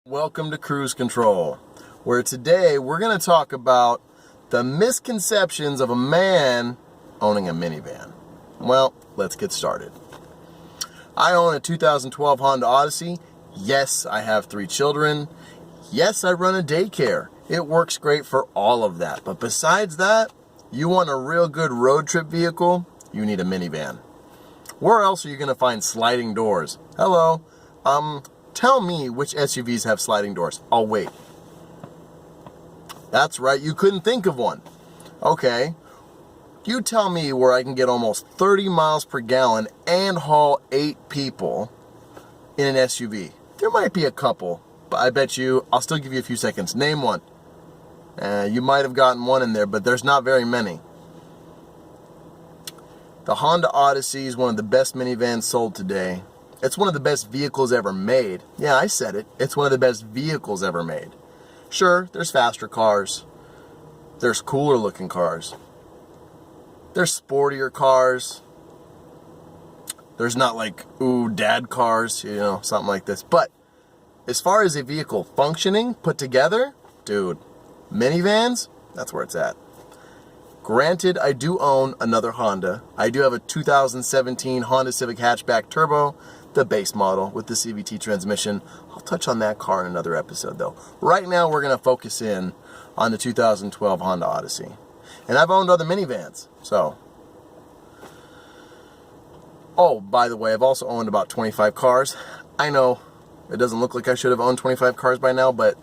Welcome to Cruise Control, where today we're going to talk about the misconceptions of a man owning a minivan. Well, let's get started. I own a 2012 Honda Odyssey. Yes, I have 3 children. Yes, I run a daycare. It works great for all of that. But besides that, you want a real good road trip vehicle, you need a minivan. Where else are you going to find sliding doors? Hello. Tell me which SUVs have sliding doors. I'll wait. That's right, you couldn't think of one. Okay, you tell me where I can get almost 30 miles per gallon and haul 8 people in an SUV. There might be a couple, but I bet you, I'll still give you a few seconds. Name one. You might have gotten one in there, but there's not very many. The Honda Odyssey is one of the best minivans sold today. It's one of the best vehicles ever made. Yeah, I said it. It's one of the best vehicles ever made. Sure, there's faster cars. There's cooler looking cars. There's sportier cars. There's not like, ooh, dad cars, you know, something like this. But as far as a vehicle functioning, put together, dude, minivans, that's where it's at. Granted, I do own another Honda. I do have a 2017 Honda Civic Hatchback Turbo, the base model with the CVT transmission. I'll touch on that car in another episode though. Right now we're going to focus in on the 2012 Honda Odyssey. And I've owned other minivans, so. Oh, by the way, I've also owned about 25 cars. I know it doesn't look like I should have owned 25 cars by now, but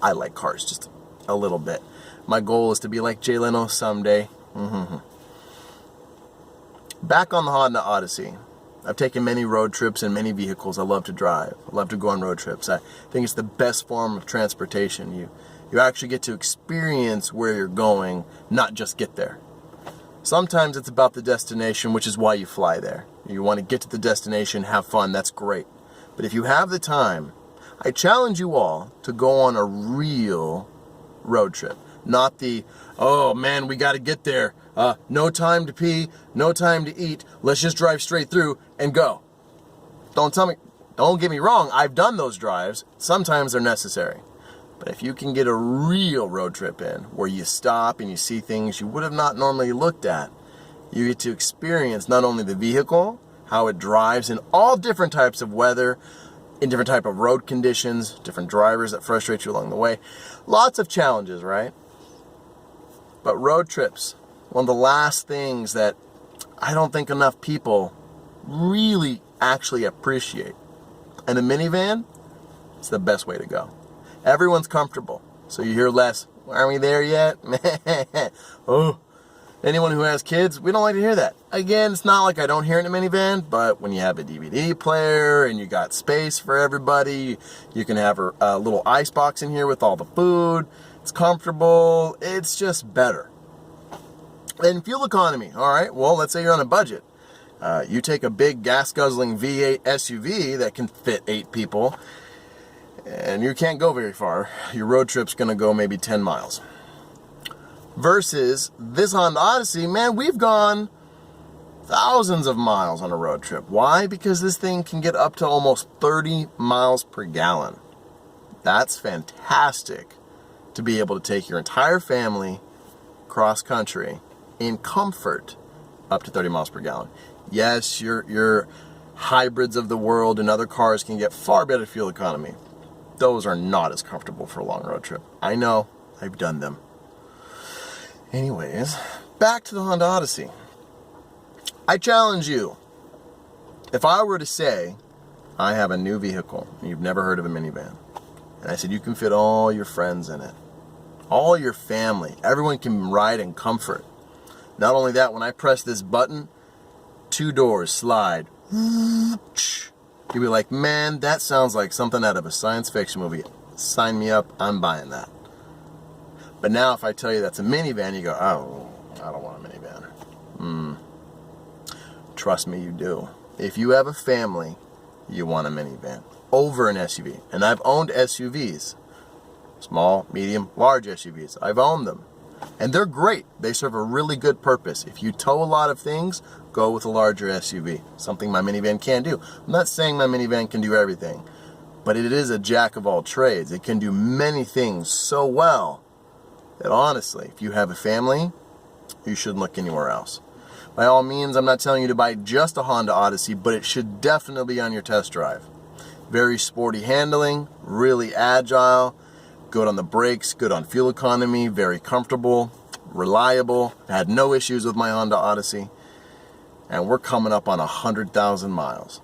I like cars just a little bit. My goal is to be like Jay Leno someday. Back on the Honda Odyssey. I've taken many road trips and many vehicles I love to drive. I love to go on road trips. I think it's the best form of transportation. You actually get to experience where you're going, not just get there. Sometimes it's about the destination, which is why you fly there. You want to get to the destination, have fun, that's great. But if you have the time, I challenge you all to go on a real road trip. Not the, oh man, we got to get there. No time to pee, no time to eat. Let's just drive straight through and go. Don't get me wrong, I've done those drives. Sometimes they're necessary. But if you can get a real road trip in, where you stop and you see things you would have not normally looked at, you get to experience not only the vehicle, how it drives in all different types of weather, in different type of road conditions, different drivers that frustrate you along the way. Lots of challenges, right? But road trips, one of the last things that I don't think enough people really actually appreciate. And a minivan, it's the best way to go. Everyone's comfortable, so you hear less, aren't we there yet? Oh, anyone who has kids, we don't like to hear that. Again, it's not like I don't hear it in a minivan, but when you have a DVD player and you got space for everybody, you can have a little ice box in here with all the food. It's comfortable. It's just better. And fuel economy. All right. Well, let's say you're on a budget. You take a big gas-guzzling V8 SUV that can fit 8 people, and you can't go very far. Your road trip's going to go maybe 10 miles. Versus this Honda Odyssey, man, we've gone thousands of miles on a road trip. Why? Because this thing can get up to almost 30 miles per gallon. That's fantastic. To be able to take your entire family cross country in comfort up to 30 miles per gallon. Yes, your hybrids of the world and other cars can get far better fuel economy. Those are not as comfortable for a long road trip. I know, I've done them. Anyways, back to the Honda Odyssey. I challenge you, if I were to say, I have a new vehicle, and you've never heard of a minivan, and I said you can fit all your friends in it, all your family, everyone can ride in comfort. Not only that, when I press this button, 2 doors slide. You'll be like, man, that sounds like something out of a science fiction movie. Sign me up, I'm buying that. But now if I tell you that's a minivan, you go, oh, I don't want a minivan. Trust me, you do. If you have a family, you want a minivan over an SUV. And I've owned SUVs. Small, medium, large SUVs. I've owned them. And they're great. They serve a really good purpose. If you tow a lot of things, go with a larger SUV. Something my minivan can do. I'm not saying my minivan can do everything, but it is a jack of all trades. It can do many things so well that honestly, if you have a family, you shouldn't look anywhere else. By all means, I'm not telling you to buy just a Honda Odyssey, but it should definitely be on your test drive. Very sporty handling, really agile, good on the brakes, good on fuel economy, very comfortable, reliable. I had no issues with my Honda Odyssey. And we're coming up on 100,000 miles.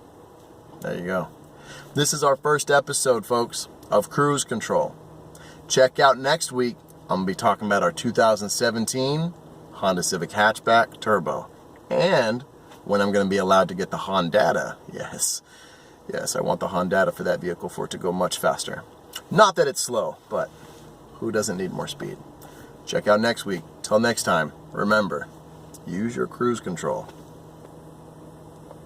There you go. This is our first episode, folks, of Cruise Control. Check out next week. I'm going to be talking about our 2017 Honda Civic Hatchback Turbo. And when I'm going to be allowed to get the Honda. Yes, I want the Honda for that vehicle for it to go much faster. Not that it's slow, but who doesn't need more speed? Check out next week. Till next time, remember, use your cruise control.